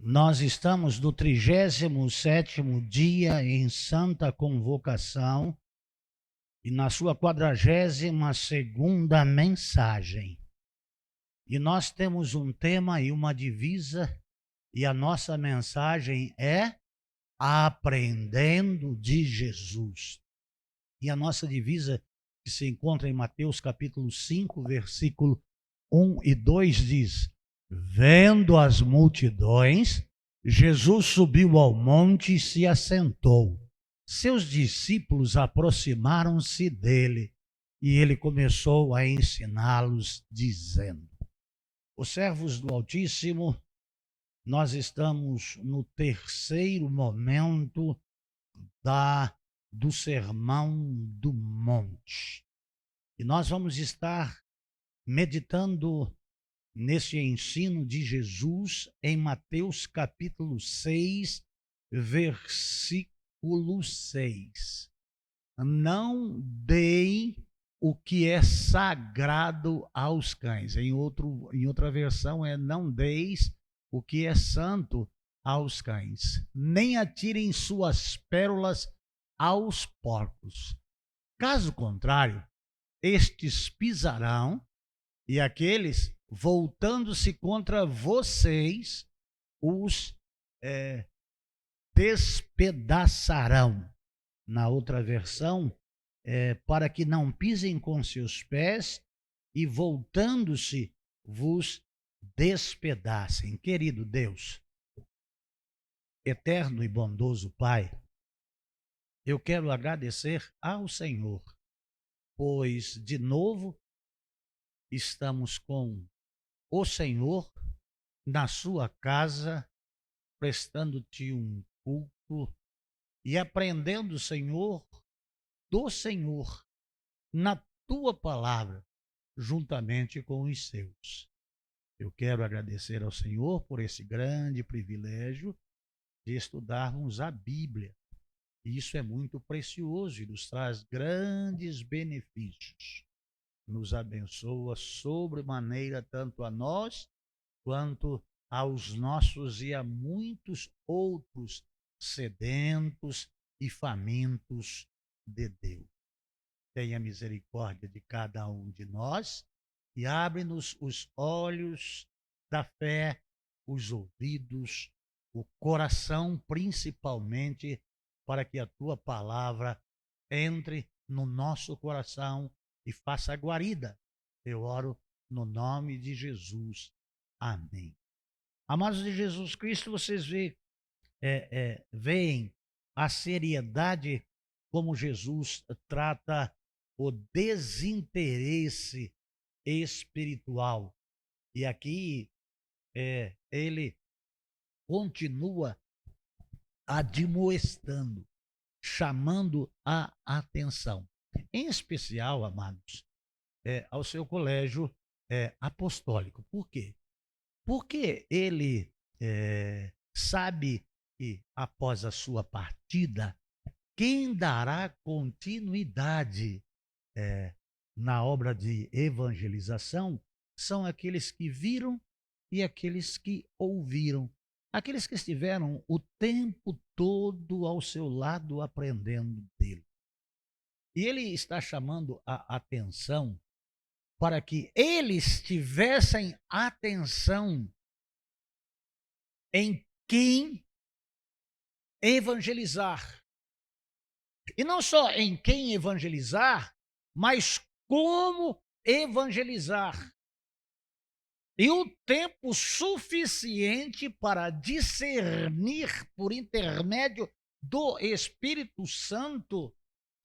Nós estamos no 37º dia em Santa Convocação e na sua 42ª mensagem. E nós temos um tema e uma divisa, e a nossa mensagem é Aprendendo de Jesus. E a nossa divisa, que se encontra em Mateus capítulo 5, versículo 1 e 2, diz: Vendo as multidões, Jesus subiu ao monte e se assentou. Seus discípulos aproximaram-se dele e ele começou a ensiná-los, dizendo: Os servos do Altíssimo, nós estamos no terceiro momento do Sermão do Monte. E nós vamos estar meditando nesse ensino de Jesus em Mateus capítulo 6, versículo 6. Não deem o que é sagrado aos cães. Em outra versão é: não deis o que é santo aos cães, nem atirem suas pérolas aos porcos. Caso contrário, estes pisarão e aqueles, voltando-se contra vocês, os despedaçarão. Na outra versão, para que não pisem com seus pés e, voltando-se, vos despedacem. Querido Deus, eterno e bondoso Pai, eu quero agradecer ao Senhor, pois de novo estamos com o Senhor na sua casa, prestando-te um culto e aprendendo, Senhor, do Senhor, na tua palavra, juntamente com os seus. Eu quero agradecer ao Senhor por esse grande privilégio de estudarmos a Bíblia. Isso é muito precioso e nos traz grandes benefícios. Nos abençoa sobremaneira tanto a nós quanto aos nossos e a muitos outros sedentos e famintos de Deus. Tenha misericórdia de cada um de nós e abre-nos os olhos da fé, os ouvidos, o coração principalmente, para que a tua palavra entre no nosso coração e faça guarida. Eu oro no nome de Jesus. Amém. Amados de Jesus Cristo, vocês veem a seriedade como Jesus trata o desinteresse espiritual. E aqui ele continua admoestando, chamando a atenção. Em especial, amados, ao seu colégio apostólico. Por quê? Porque ele sabe que após a sua partida, quem dará continuidade na obra de evangelização são aqueles que viram e aqueles que ouviram, aqueles que estiveram o tempo todo ao seu lado aprendendo dele. E ele está chamando a atenção para que eles tivessem atenção em quem evangelizar. E não só em quem evangelizar, mas como evangelizar. E o tempo suficiente para discernir, por intermédio do Espírito Santo,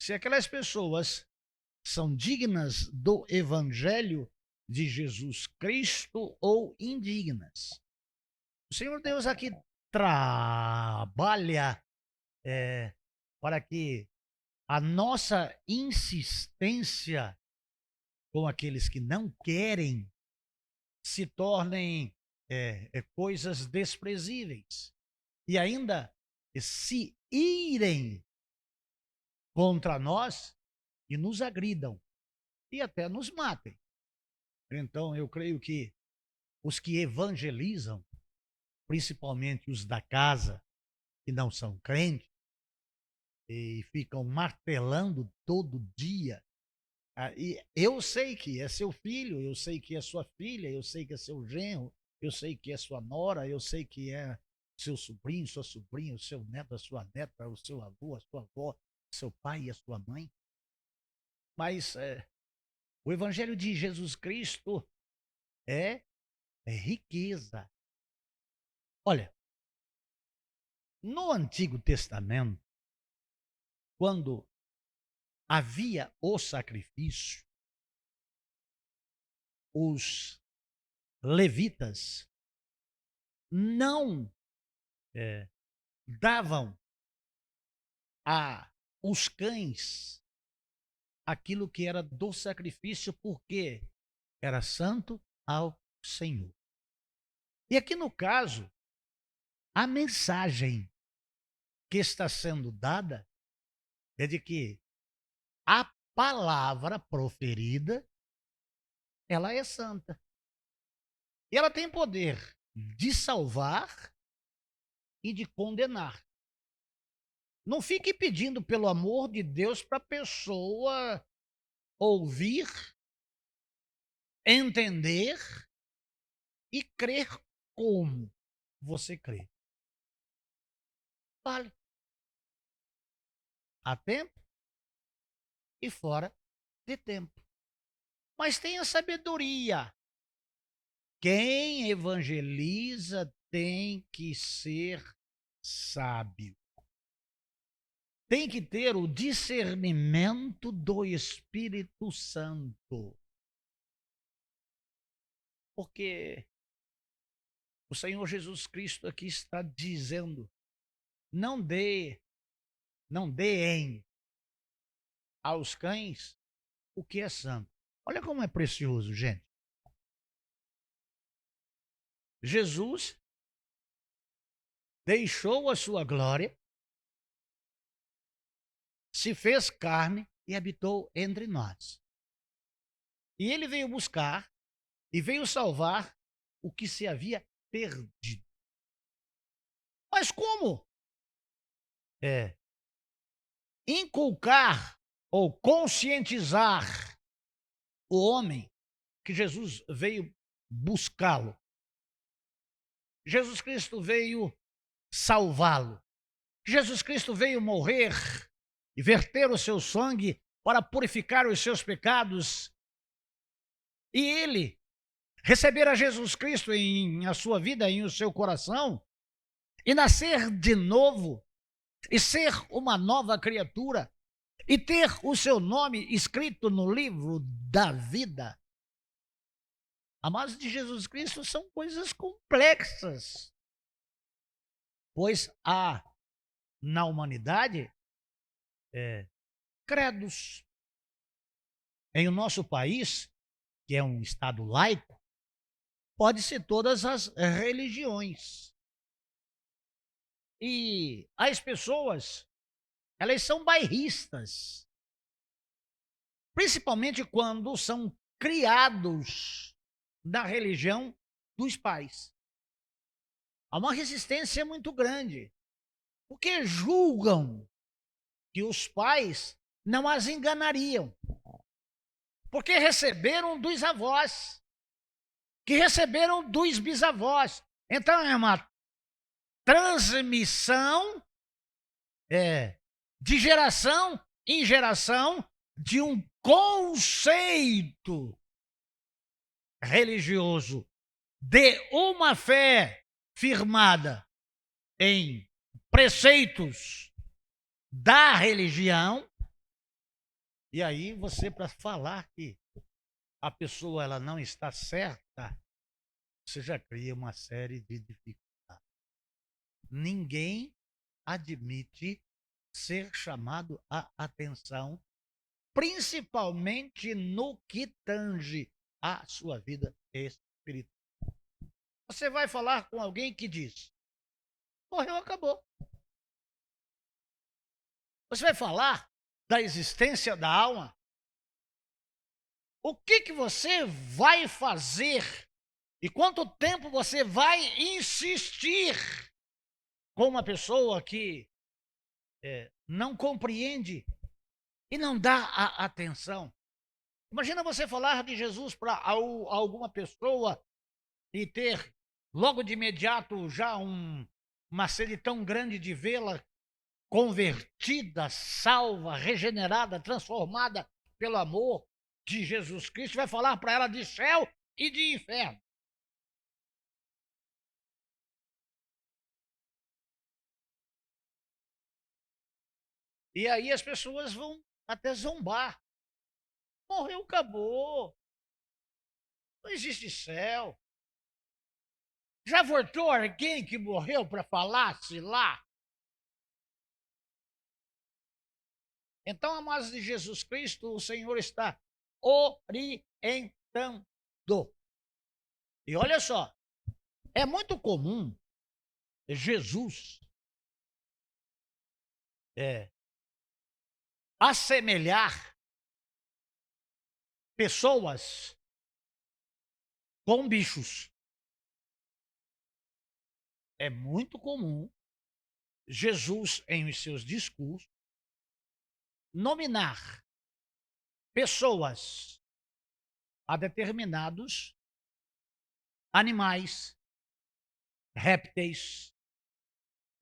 se aquelas pessoas são dignas do Evangelho de Jesus Cristo ou indignas. O Senhor Deus aqui trabalha para que a nossa insistência com aqueles que não querem se tornem coisas desprezíveis e ainda se irem contra nós e nos agridam e até nos matem. Então eu creio que os que evangelizam principalmente os da casa, que não são crentes, e ficam martelando todo dia. E eu sei que é seu filho, eu sei que é sua filha, eu sei que é seu genro, eu sei que é sua nora, eu sei que é seu sobrinho, sua sobrinha, o seu neto, a sua neta, o seu avô, a sua avó, seu pai e a sua mãe. Mas o Evangelho de Jesus Cristo é, é riqueza. Olha, no Antigo Testamento, quando havia o sacrifício, os levitas não eh, davam a os cães aquilo que era do sacrifício, porque era santo ao Senhor. E aqui no caso, a mensagem que está sendo dada é de que a palavra proferida, ela é santa. E ela tem poder de salvar e de condenar. Não fique pedindo, pelo amor de Deus, para a pessoa ouvir, entender e crer como você crê. Vale. Há tempo e fora de tempo. Mas tenha sabedoria. Quem evangeliza tem que ser sábio. Tem que ter o discernimento do Espírito Santo. Porque o Senhor Jesus Cristo aqui está dizendo: não deem aos cães o que é santo. Olha como é precioso, gente. Jesus deixou a sua glória, se fez carne e habitou entre nós. E ele veio buscar e veio salvar o que se havia perdido. Mas como inculcar ou conscientizar o homem que Jesus veio buscá-lo? Jesus Cristo veio salvá-lo. Jesus Cristo veio morrer e verter o seu sangue para purificar os seus pecados. E ele receber a Jesus Cristo em a sua vida, em o seu coração, e nascer de novo, e ser uma nova criatura, e ter o seu nome escrito no livro da vida. Amados de Jesus Cristo, são coisas complexas, pois há na humanidade credos. Em o nosso país, que é um estado laico, pode-se todas as religiões. E as pessoas, elas são bairristas, principalmente quando são criados na religião dos pais. Há uma resistência muito grande, porque julgam que os pais não as enganariam, porque receberam dos avós, que receberam dos bisavós. Então é uma transmissão de geração em geração de um conceito religioso, de uma fé firmada em preceitos da religião. E aí você, para falar que a pessoa ela não está certa, você já cria uma série de dificuldades. Ninguém admite ser chamado à atenção, principalmente no que tange à sua vida espiritual. Você vai falar com alguém que diz: morreu, acabou. Você vai falar da existência da alma. O que você vai fazer E quanto tempo você vai insistir com uma pessoa que não compreende e não dá a atenção? Imagina você falar de Jesus para alguma pessoa e ter logo de imediato já uma sede tão grande de vê-la convertida, salva, regenerada, transformada pelo amor de Jesus Cristo, vai falar para ela de céu e de inferno. E aí as pessoas vão até zombar. Morreu, acabou. Não existe céu. Já voltou alguém que morreu para falar-se lá? Então, amados de Jesus Cristo, o Senhor está orientando. E olha só, é muito comum Jesus assemelhar pessoas com bichos. É muito comum Jesus, em seus discursos, nominar pessoas a determinados animais, répteis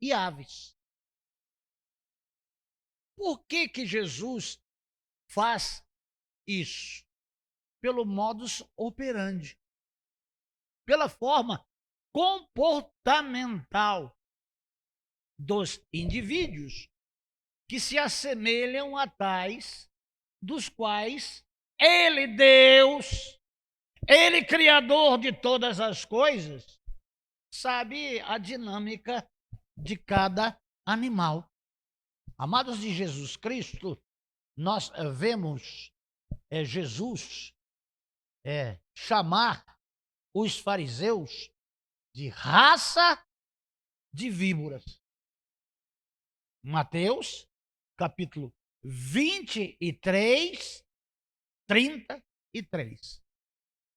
e aves. Por que Jesus faz isso? Pelo modus operandi, pela forma comportamental dos indivíduos que se assemelham a tais dos quais ele, Deus, ele, Criador de todas as coisas, sabe a dinâmica de cada animal. Amados de Jesus Cristo, nós vemos Jesus chamar os fariseus de raça de víboras. Mateus, capítulo 23, 33.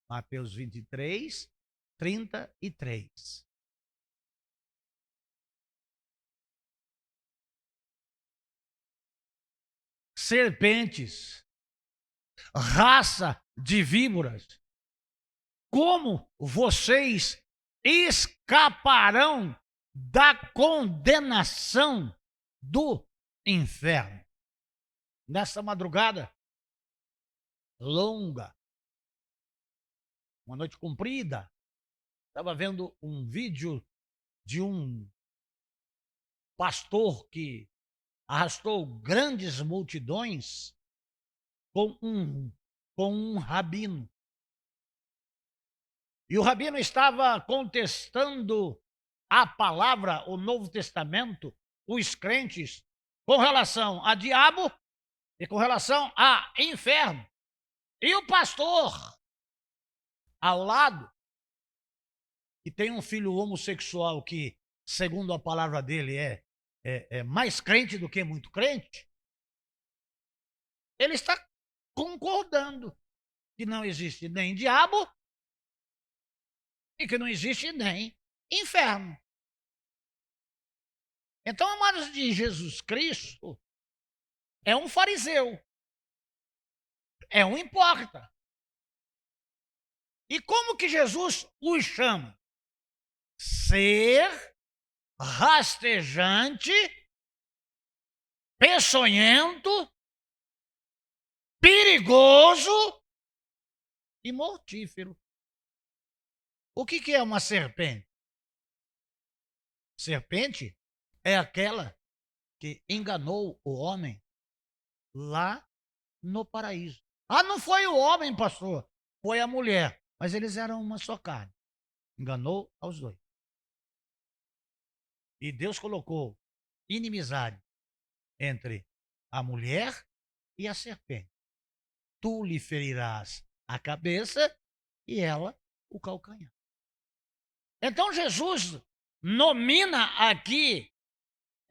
Mateus 23, 33. Serpentes, raça de víboras, como vocês escaparão da condenação do inferno? Nessa madrugada longa, uma noite comprida, estava vendo um vídeo de um pastor que arrastou grandes multidões com um rabino. E o rabino estava contestando a palavra, o Novo Testamento, os crentes, com relação a diabo e com relação a inferno. E o pastor, ao lado, que tem um filho homossexual que, segundo a palavra dele, é mais crente do que muito crente, ele está concordando que não existe nem diabo e que não existe nem inferno. Então, amados de Jesus Cristo, é um fariseu, é um hipócrita. E como que Jesus os chama? Ser rastejante, peçonhento, perigoso e mortífero. O que é uma serpente? Serpente é aquela que enganou o homem lá no paraíso. Ah, não foi o homem, pastor, foi a mulher. Mas eles eram uma só carne. Enganou aos dois. E Deus colocou inimizade entre a mulher e a serpente. Tu lhe ferirás a cabeça e ela o calcanhar. Então Jesus nomina aqui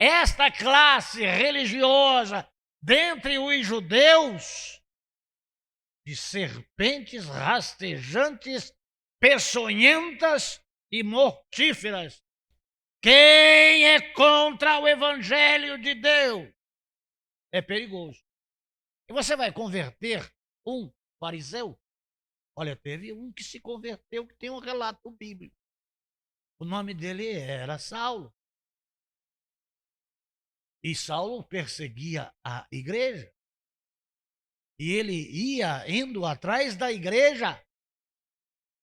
esta classe religiosa dentre os judeus de serpentes rastejantes, peçonhentas e mortíferas. Quem é contra o Evangelho de Deus é perigoso. E você vai converter um fariseu? Olha, teve um que se converteu, que tem um relato bíblico. O nome dele era Saulo. E Saulo perseguia a igreja. E ele ia indo atrás da igreja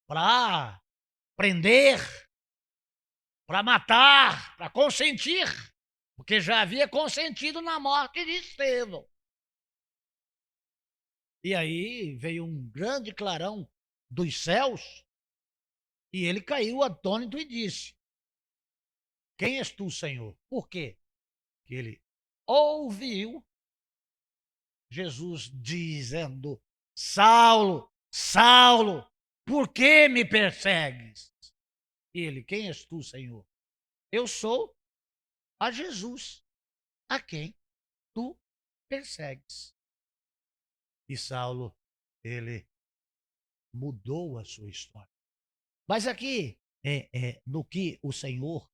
para prender, para matar, para consentir, porque já havia consentido na morte de Estevão. E aí veio um grande clarão dos céus e ele caiu atônito e disse: Quem és tu, Senhor? Por quê? Que ele ouviu Jesus dizendo: Saulo, Saulo, por que me persegues? E ele: Quem és tu, Senhor? Eu sou a Jesus, a quem tu persegues. E Saulo, ele mudou a sua história. Mas aqui, no que o Senhor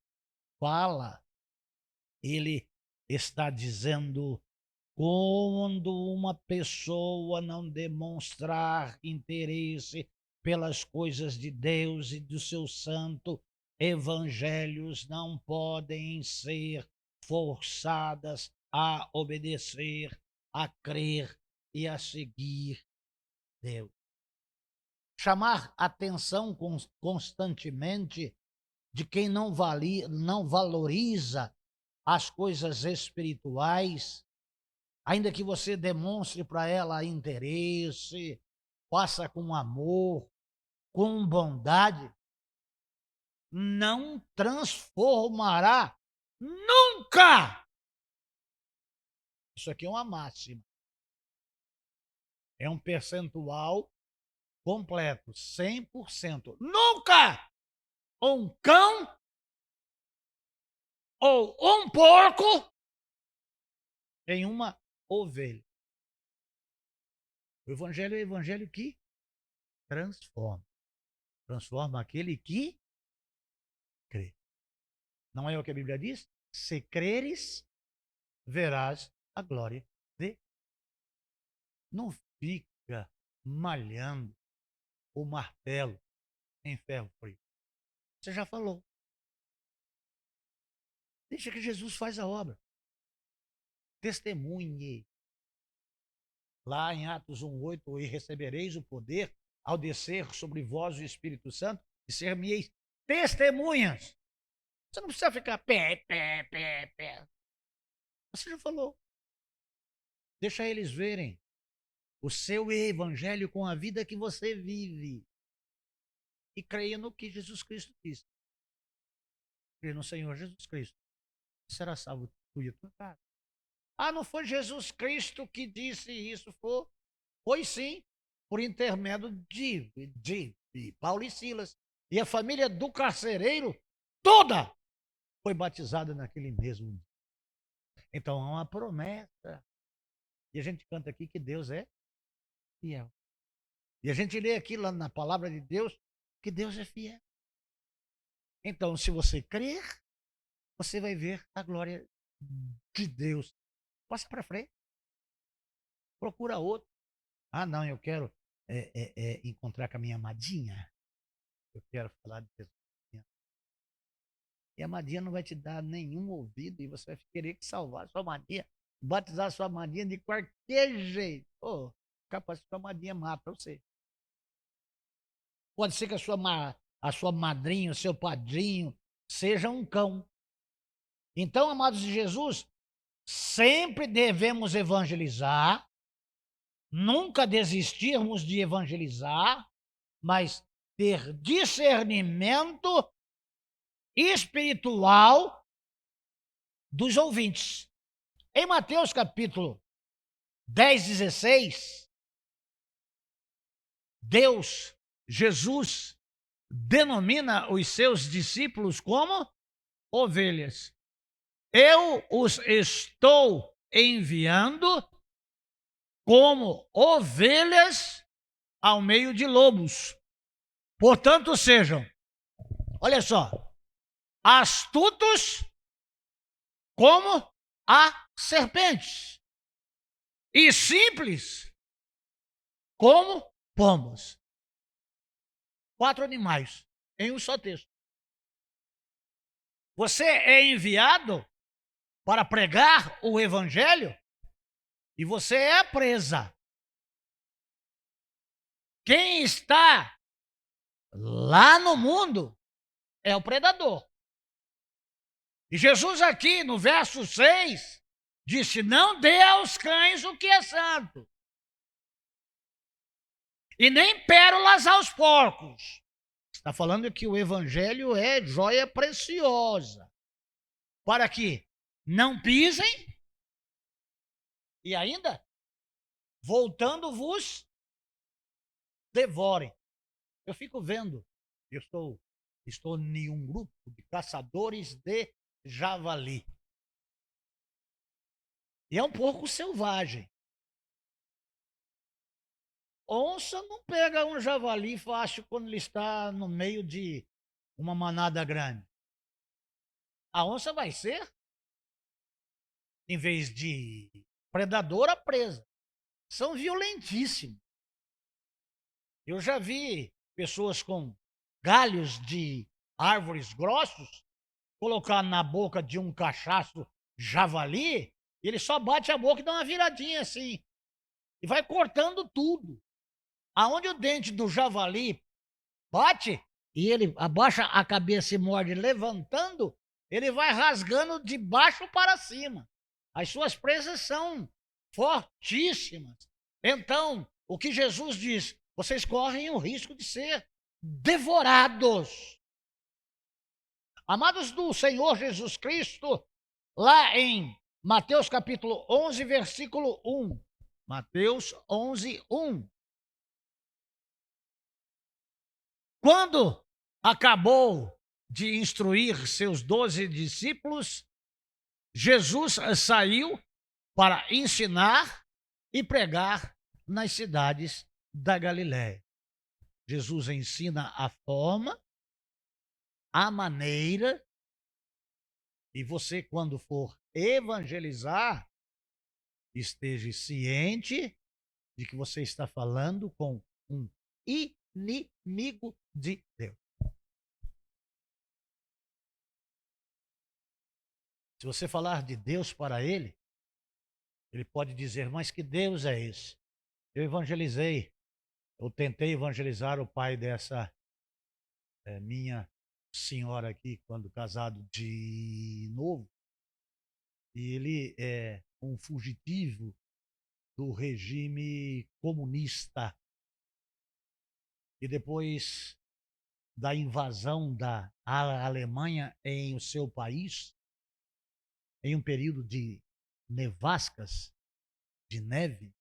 fala, ele está dizendo: quando uma pessoa não demonstrar interesse pelas coisas de Deus e do seu santo, evangelhos não podem ser forçadas a obedecer, a crer e a seguir Deus. Chamar atenção constantemente de quem não valoriza as coisas espirituais, ainda que você demonstre para ela interesse, faça com amor, com bondade, não transformará nunca. Isso aqui é uma máxima. É um percentual completo, 100%. Nunca um cão ou um porco em uma ovelha. O evangelho é o evangelho que transforma. Transforma aquele que crê. Não é o que a Bíblia diz? Se creres, verás a glória de. Não fica malhando o martelo em ferro frio. Você já falou. Deixa que Jesus faz a obra. Testemunhe. Lá em Atos 1:8, e recebereis o poder ao descer sobre vós o Espírito Santo, e ser-me-eis testemunhas. Você não precisa ficar pé. Você já falou. Deixa eles verem o seu evangelho com a vida que você vive. E creia no que Jesus Cristo disse. Creia no Senhor Jesus Cristo. Será salvo tu e a tua casa. Ah, não foi Jesus Cristo que disse isso? Foi sim, por intermédio de Paulo e Silas. E a família do carcereiro toda foi batizada naquele mesmo dia. Então há uma promessa. E a gente canta aqui que Deus é fiel. E a gente lê aqui lá na palavra de Deus que Deus é fiel. Então, se você crer, você vai ver a glória de Deus. Passa para frente. Procura outro. Ah, não, eu quero encontrar com a minha amadinha. Eu quero falar de Jesus. E a amadinha não vai te dar nenhum ouvido e você vai querer salvar a sua amadinha, batizar a sua amadinha de qualquer jeito. Oh, capaz que a sua amadinha mata você. Pode ser que a sua madrinha, o seu padrinho, seja um cão. Então, amados de Jesus, sempre devemos evangelizar, nunca desistirmos de evangelizar, mas ter discernimento espiritual dos ouvintes. Em Mateus capítulo 10, 16, Jesus, denomina os seus discípulos como ovelhas. Eu os estou enviando como ovelhas ao meio de lobos. Portanto, sejam, olha só, astutos como a serpentes e simples como pombos. 4 animais em um só texto. Você é enviado para pregar o evangelho e você é a presa. Quem está lá no mundo é o predador. E Jesus aqui no verso 6 disse: não dê aos cães o que é santo, e nem pérolas aos porcos. Está falando que o evangelho é joia preciosa, para que não pisem e ainda, voltando, vos devorem. Eu fico vendo, eu estou em um grupo de caçadores de javali. E é um porco selvagem. Onça não pega um javali fácil quando ele está no meio de uma manada grande. A onça vai ser, em vez de predadora, presa. São violentíssimos. Eu já vi pessoas com galhos de árvores grossos colocar na boca de um cachaço javali, e ele só bate a boca e dá uma viradinha assim. E vai cortando tudo. Aonde o dente do javali bate, e ele abaixa a cabeça e morde levantando, ele vai rasgando de baixo para cima. As suas presas são fortíssimas. Então, o que Jesus diz? Vocês correm o risco de ser devorados. Amados do Senhor Jesus Cristo, lá em Mateus capítulo 11, versículo 1. Mateus 11, 1. Quando acabou de instruir seus 12 discípulos, Jesus saiu para ensinar e pregar nas cidades da Galiléia. Jesus ensina a forma, a maneira, e você, quando for evangelizar, esteja ciente de que você está falando com um inimigo de Deus. Se você falar de Deus para ele, ele pode dizer: mas que Deus é esse? Eu evangelizei, eu tentei evangelizar o pai dessa minha senhora aqui, quando casado de novo, e ele é um fugitivo do regime comunista. E depois da invasão da Alemanha em o seu país, em um período de nevascas, de neve,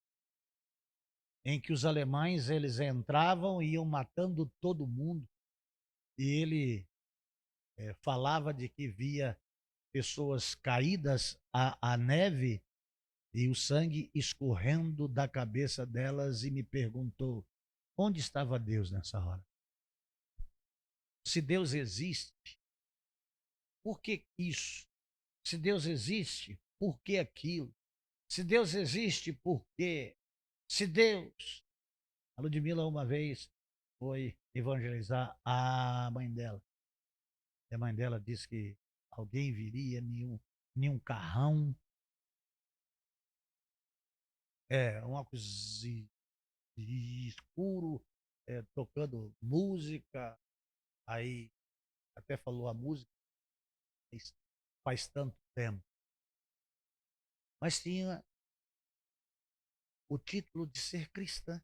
em que os alemães eles entravam e iam matando todo mundo, e ele falava de que via pessoas caídas à neve e o sangue escorrendo da cabeça delas, e me perguntou: onde estava Deus nessa hora? Se Deus existe, por que isso? Se Deus existe, por que aquilo? Se Deus existe, por quê? Se Deus... A Ludmila uma vez foi evangelizar a mãe dela. E a mãe dela disse que alguém viria em um carrão, um óculos escuro, tocando música. Aí até falou a música, faz tanto tempo. Mas tinha o título de ser cristã,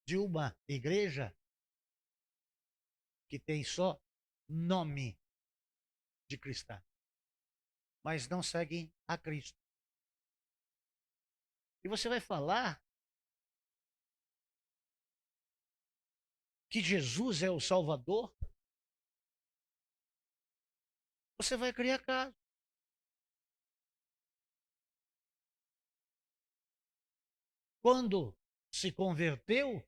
de uma igreja que tem só nome de cristã, mas não seguem a Cristo. E você vai falar que Jesus é o Salvador? Você vai criar caso. Quando se converteu,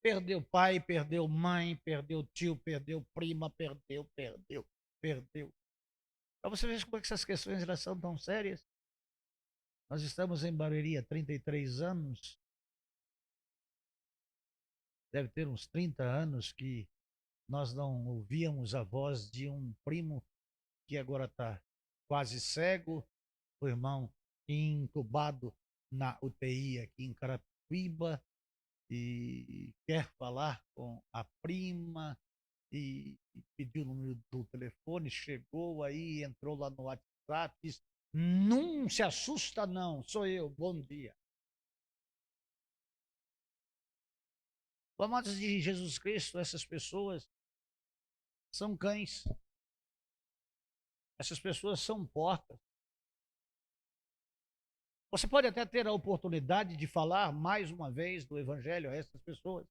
Perdeu pai, perdeu mãe, perdeu tio, perdeu prima, perdeu. Para você ver como é que essas questões elas são tão sérias. Nós estamos em Barueri há 33 anos, deve ter uns 30 anos que nós não ouvíamos a voz de um primo que agora está quase cego, o irmão incubado na UTI aqui em Carapicuíba e quer falar com a prima e pediu o número do telefone, chegou aí, entrou lá no WhatsApp, disse, não se assusta não, sou eu, bom dia. Amados de Jesus Cristo, essas pessoas são cães, essas pessoas são porcas. Você pode até ter a oportunidade de falar mais uma vez do Evangelho a essas pessoas.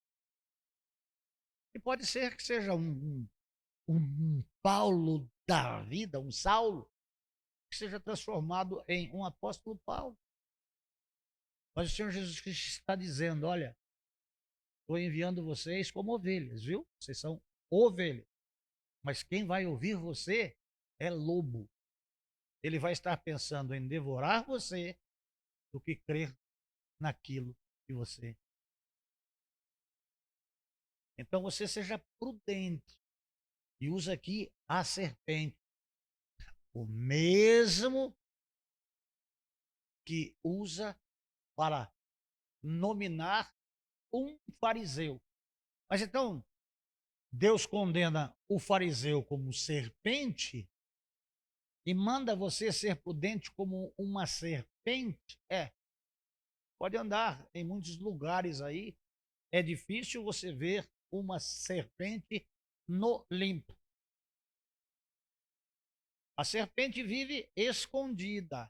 E pode ser que seja um Paulo da vida, um Saulo, que seja transformado em um apóstolo Paulo. Mas o Senhor Jesus Cristo está dizendo, olha, estou enviando vocês como ovelhas, viu? Vocês são ovelhas. Mas quem vai ouvir você é lobo. Ele vai estar pensando em devorar você do que crer naquilo que você. Então você seja prudente e usa aqui a serpente. O mesmo que usa para nominar um fariseu. Mas então, Deus condena o fariseu como serpente e manda você ser prudente como uma serpente? Pode andar em muitos lugares aí. É difícil você ver uma serpente no limpo. A serpente vive escondida.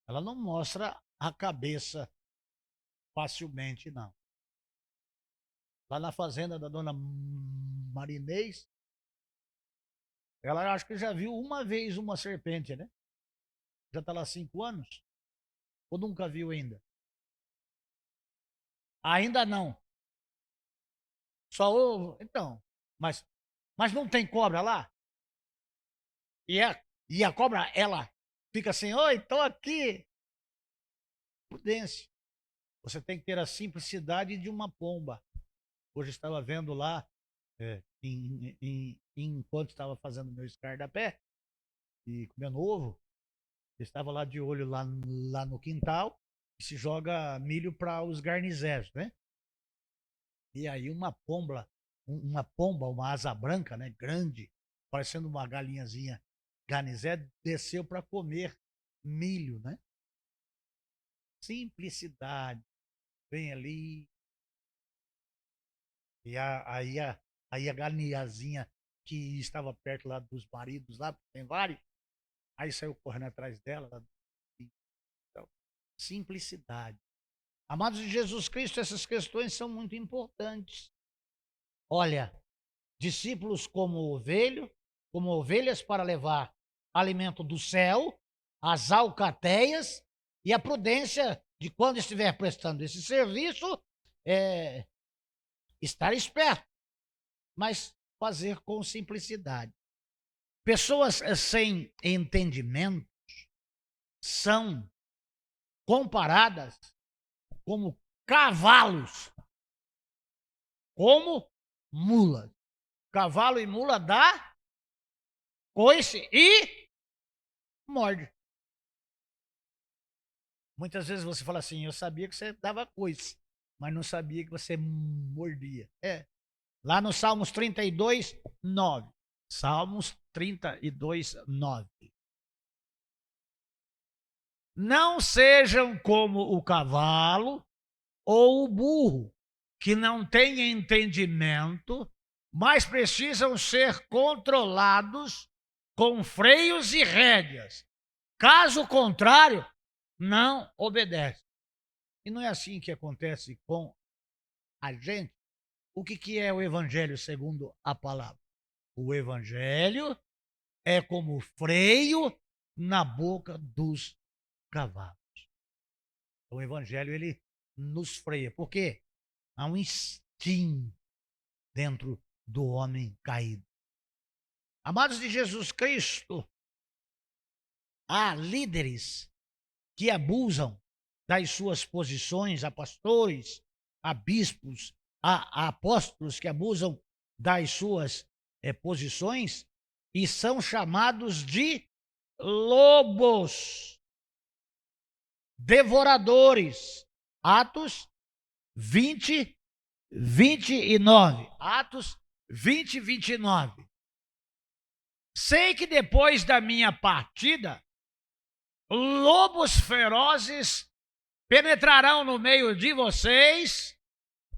Ela não mostra a cabeça facilmente, não. Lá na fazenda da dona Marinês, ela acho que já viu uma vez uma serpente, né? Já está lá 5 anos? Ou nunca viu ainda? Ainda não. Então, mas não tem cobra lá? E a cobra, ela fica assim, oi, estou aqui. Prudência. Você tem que ter a simplicidade de uma pomba. Hoje estava vendo lá, enquanto estava fazendo meu escardapé e comendo ovo, estava lá de olho lá no quintal e se joga milho para os garnizés, né? E aí uma asa branca, né, grande, parecendo uma galinhazinha garnizé, desceu para comer milho, né? Simplicidade, vem ali, e aí a galinhazinha que estava perto lá dos maridos, lá, tem vários, aí saiu correndo atrás dela. Então, simplicidade. Amados de Jesus Cristo, essas questões são muito importantes. Olha, discípulos como ovelhas para levar alimento do céu, as alcateias e a prudência de quando estiver prestando esse serviço, é, estar esperto, mas fazer com simplicidade. Pessoas sem entendimento são comparadas como cavalos, como mulas. Cavalo e mula dá coice e morde. Muitas vezes você fala assim, eu sabia que você dava coice, mas não sabia que você mordia. Lá no Salmos 32, 9. Salmos 32, 9. Não sejam como o cavalo ou o burro, que não têm entendimento, mas precisam ser controlados com freios e rédeas. Caso contrário, não obedece. E não é assim que acontece com a gente. O que é o evangelho segundo a palavra? O evangelho é como freio na boca dos cavalos. O evangelho, ele nos freia. Por quê? Há um tim dentro do homem caído. Amados de Jesus Cristo, há líderes que abusam das suas posições, a pastores, a bispos, a apóstolos que abusam das suas posições e são chamados de lobos, devoradores. Atos 20, 29. Atos 20, 29. Sei que depois da minha partida, lobos ferozes penetrarão no meio de vocês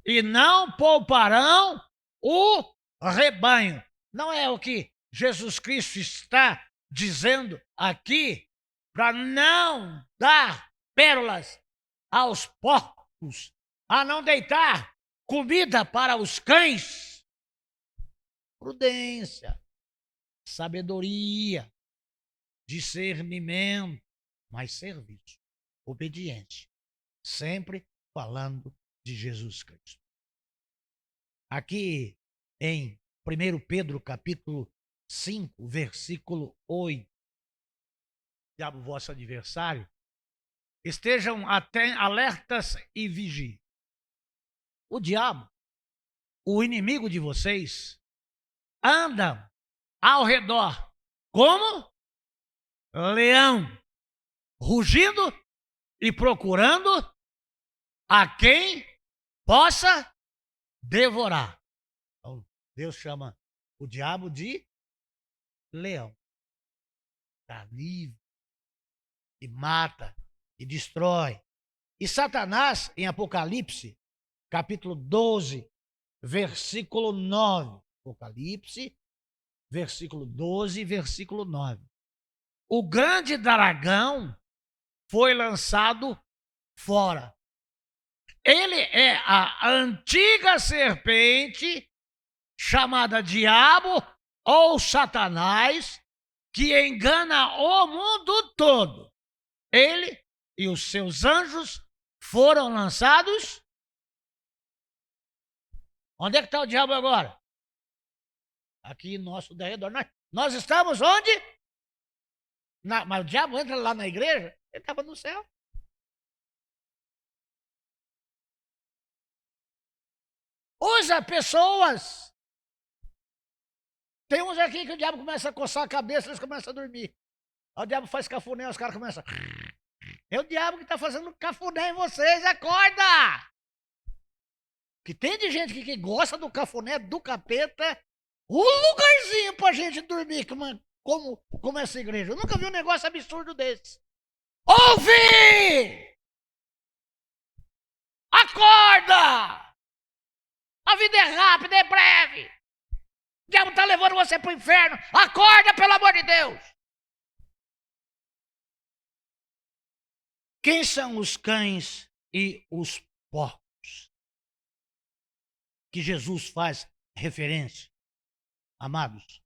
e não pouparão o rebanho. Não é o que Jesus Cristo está dizendo aqui para não dar pérolas aos porcos, a não deitar comida para os cães? Prudência, sabedoria, discernimento, mas serviço, obediência, sempre falando de Jesus Cristo. Aqui em 1 Pedro capítulo 5, versículo 8, diabo vosso adversário, estejam alertas e vigiem. O diabo, o inimigo de vocês, anda ao redor como leão, rugindo e procurando a quem possa devorar. Então, Deus chama o diabo de leão, carnívoro, que mata, que destrói. E Satanás, em Apocalipse, capítulo 12, versículo 9. Apocalipse, versículo 12, versículo 9. O grande dragão foi lançado fora. Ele é a antiga serpente, chamada Diabo ou Satanás, que engana o mundo todo. Ele e os seus anjos foram lançados. Onde é que está o diabo agora? Aqui nosso derredor. Nós estamos onde? Mas o diabo entra lá na igreja? Ele estava no céu. Usa pessoas. Tem uns aqui que o diabo começa a coçar a cabeça, eles começam a dormir. Aí o diabo faz cafuné, os caras começam. É o diabo que está fazendo cafuné em vocês, acorda! Que tem de gente que gosta do cafuné do capeta, um lugarzinho pra gente dormir, como essa igreja. Eu nunca vi um negócio absurdo desse. Ouve! Acorda! A vida é rápida, é breve. O diabo está levando você para o inferno. Acorda, pelo amor de Deus. Quem são os cães e os porcos que Jesus faz referência? Amados,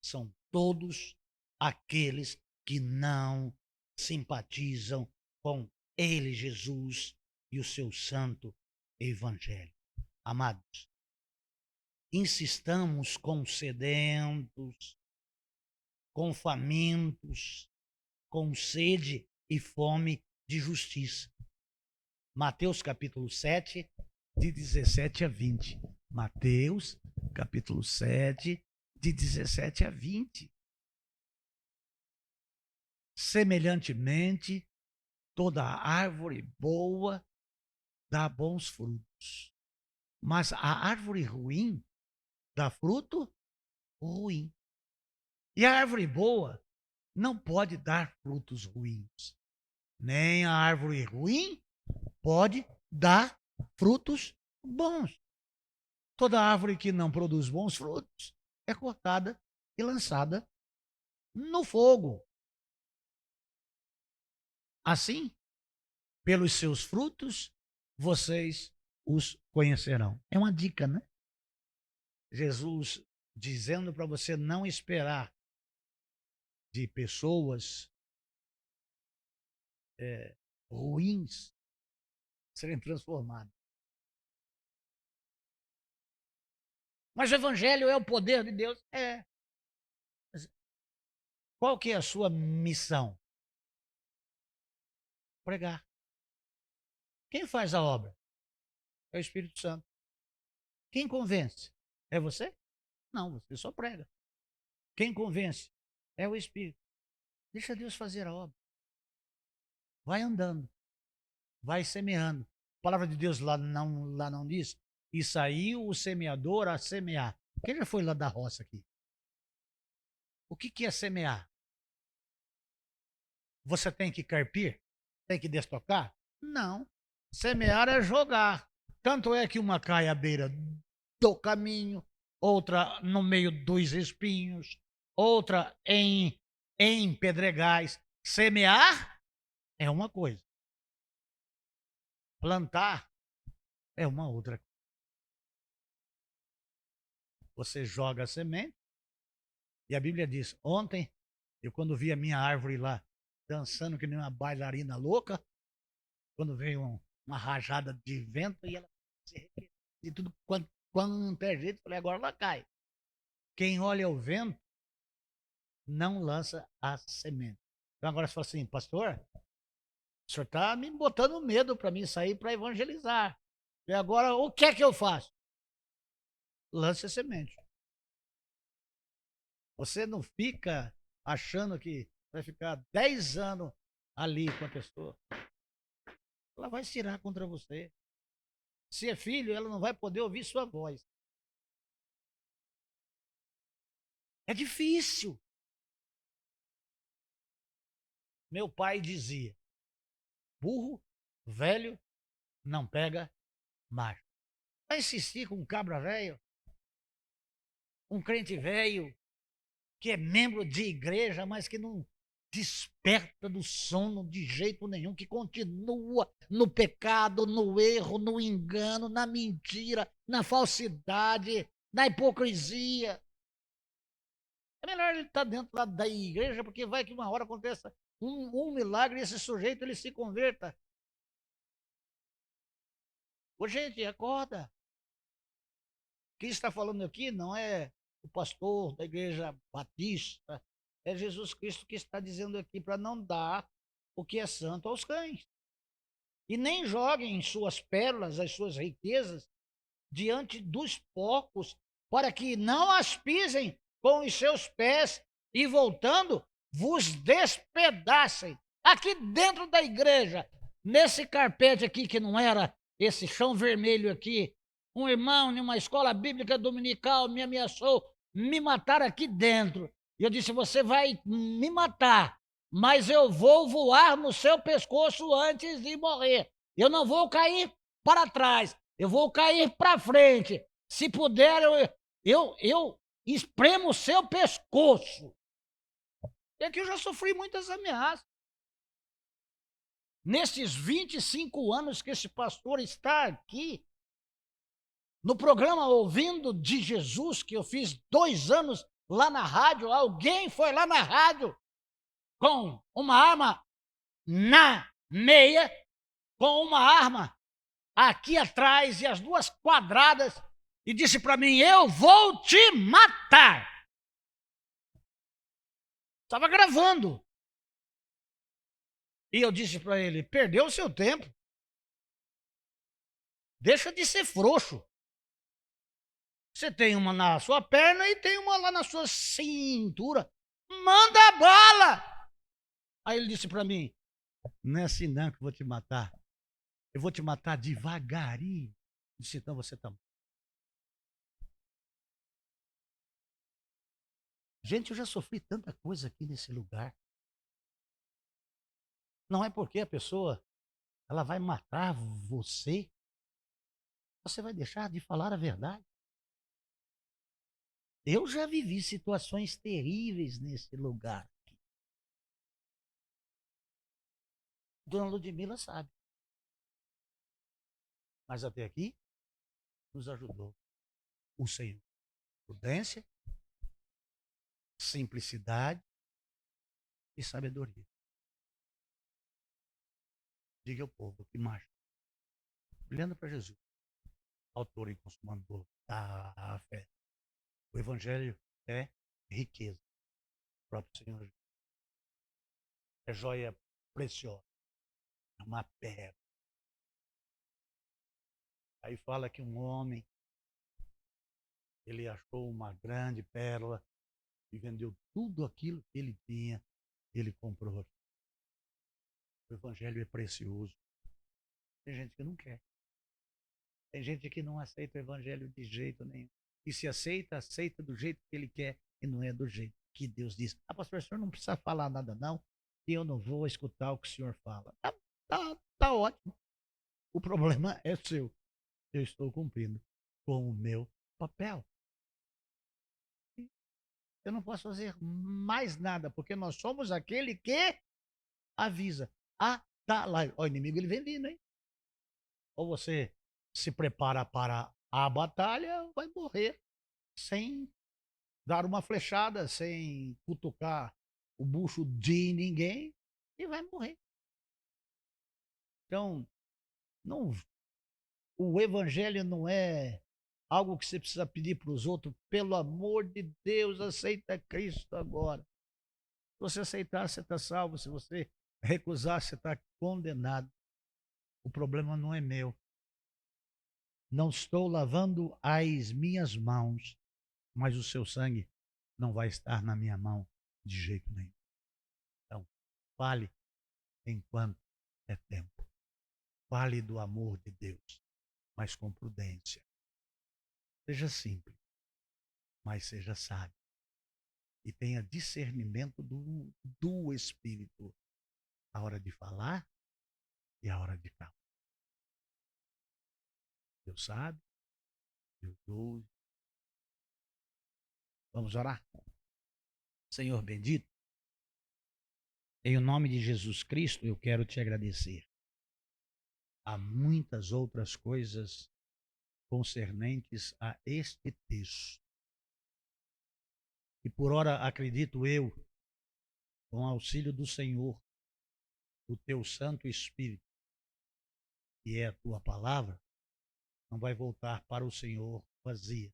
são todos aqueles que não simpatizam com ele, Jesus, e o seu santo evangelho. Amados, insistamos com sedentos, com famintos, com sede e fome de justiça. Mateus capítulo 7, de 17 a 20. Mateus capítulo 7, de 17 a 20. Semelhantemente, toda árvore boa dá bons frutos, mas a árvore ruim dá fruto ruim. E a árvore boa não pode dar frutos ruins, nem a árvore ruim pode dar frutos bons. Toda árvore que não produz bons frutos é cortada e lançada no fogo. Assim, pelos seus frutos, vocês os conhecerão. É uma dica, né? Jesus dizendo para você não esperar de pessoas ruins serem transformadas. Mas o evangelho é o poder de Deus? É. Mas qual que é a sua missão? Pregar. Quem faz a obra? É o Espírito Santo. Quem convence? É você? Não, você só prega. Quem convence? É o Espírito. Deixa Deus fazer a obra. Vai andando, vai semeando. A palavra de Deus lá não diz? E saiu o semeador a semear. Quem já foi lá da roça aqui? O que é semear? Você tem que carpir? Tem que destocar? Não. Semear é jogar. Tanto é que uma cai à beira do caminho, outra no meio dos espinhos, outra em pedregais. Semear é uma coisa. Plantar é uma outra. Você joga a semente, e a Bíblia diz: ontem, eu quando vi a minha árvore lá dançando que nem uma bailarina louca, quando veio uma rajada de vento e ela se arrependeu de tudo quanto é jeito, falei, agora ela cai. Quem olha o vento não lança a semente. Então agora você fala assim, pastor, o senhor está me botando medo para mim sair para evangelizar. E agora o que é que eu faço? Lance a semente. Você não fica achando que vai ficar 10 anos ali com a pessoa. Ela vai se tirar contra você. Se é filho, ela não vai poder ouvir sua voz. É difícil. Meu pai dizia: burro, velho, não pega macho. Vai insistir com um cabra velho, um crente velho, que é membro de igreja, mas que não desperta do sono de jeito nenhum, que continua no pecado, no erro, no engano, na mentira, na falsidade, na hipocrisia. É melhor ele estar dentro lá da igreja, porque vai que uma hora aconteça um milagre e esse sujeito ele se converta. Ô, gente, acorda. Quem está falando aqui não é o pastor da igreja batista, é Jesus Cristo que está dizendo aqui para não dar o que é santo aos cães. E nem joguem suas pérolas, as suas riquezas, diante dos porcos, para que não as pisem com os seus pés e, voltando, vos despedacem. Aqui dentro da igreja, nesse carpete aqui, que não era esse chão vermelho aqui, um irmão em uma escola bíblica dominical me ameaçou me matar aqui dentro. E eu disse: você vai me matar, mas eu vou voar no seu pescoço antes de morrer. Eu não vou cair para trás, eu vou cair para frente. Se puder, eu espremo o seu pescoço. É que eu já sofri muitas ameaças. Nesses 25 anos que esse pastor está aqui, no programa Ouvindo de Jesus, que eu fiz 2 anos lá na rádio, alguém foi lá na rádio com uma arma na meia, com uma arma aqui atrás e as duas quadradas, e disse para mim: eu vou te matar. Estava gravando. E eu disse para ele: perdeu o seu tempo. Deixa de ser frouxo. Você tem uma na sua perna e tem uma lá na sua cintura. Manda a bala! Aí ele disse para mim: não é assim não que eu vou te matar. Eu vou te matar devagarinho. Eu disse: então você tá. Gente, eu já sofri tanta coisa aqui nesse lugar. Não é porque a pessoa ela vai matar você, você vai deixar de falar a verdade. Eu já vivi situações terríveis nesse lugar. Dona Ludmila sabe. Mas até aqui nos ajudou o Senhor. Prudência, simplicidade e sabedoria. Diga ao povo que marcha, olhando para Jesus, autor e consumador da fé. O Evangelho é riqueza. O próprio Senhor Jesus. É joia preciosa. É uma pérola. Aí fala que um homem, ele achou uma grande pérola e vendeu tudo aquilo que ele tinha, ele comprou. O Evangelho é precioso. Tem gente que não quer. Tem gente que não aceita o Evangelho de jeito nenhum. E se aceita, aceita do jeito que ele quer e não é do jeito que Deus diz. Ah, pastor, o senhor não precisa falar nada não, e eu não vou escutar o que o senhor fala. Tá ótimo. O problema é seu. Eu estou cumprindo com o meu papel. Eu não posso fazer mais nada, porque nós somos aquele que avisa. Ah, tá lá. O inimigo ele vem vindo, hein? Ou você se prepara para a batalha, vai morrer sem dar uma flechada, sem cutucar o bucho de ninguém e vai morrer. Então, não, o evangelho não é algo que você precisa pedir para os outros. Pelo amor de Deus, aceita Cristo agora. Se você aceitar, você está salvo. Se você recusar, você está condenado. O problema não é meu. Não estou lavando as minhas mãos, mas o seu sangue não vai estar na minha mão de jeito nenhum. Então, fale enquanto é tempo. Fale do amor de Deus, mas com prudência. Seja simples, mas seja sábio. E tenha discernimento do Espírito. A hora de falar e a hora de calar. Deus sabe, Deus ouve. Vamos orar? Senhor bendito, em nome de Jesus Cristo, eu quero te agradecer. Há muitas outras coisas concernentes a este texto. E por ora acredito eu, com auxílio do Senhor, do teu Santo Espírito, que é a tua palavra, não vai voltar para o Senhor vazia.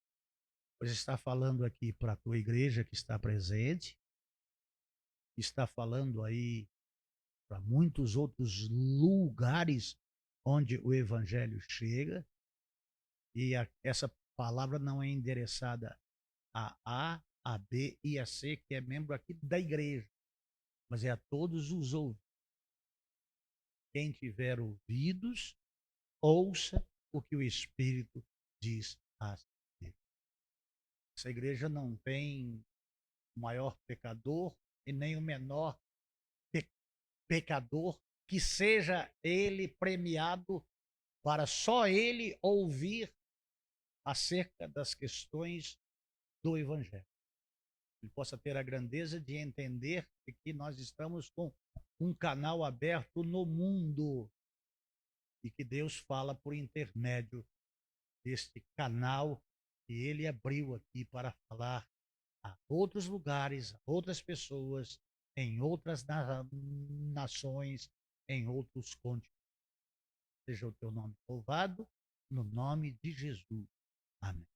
Pois está falando aqui para a tua igreja que está presente, está falando aí para muitos outros lugares onde o evangelho chega, e essa palavra não é endereçada a, a B e a C, que é membro aqui da igreja, mas é a todos os outros. Quem tiver ouvidos, ouça o que o Espírito diz a si. Essa igreja não tem o maior pecador e nem o menor pecador, que seja ele premiado para só ele ouvir acerca das questões do Evangelho. Ele possa ter a grandeza de entender que nós estamos com um canal aberto no mundo e que Deus fala por intermédio deste canal que ele abriu aqui para falar a outros lugares, a outras pessoas, em outras nações, em outros continentes. Seja o teu nome louvado, no nome de Jesus. Amém.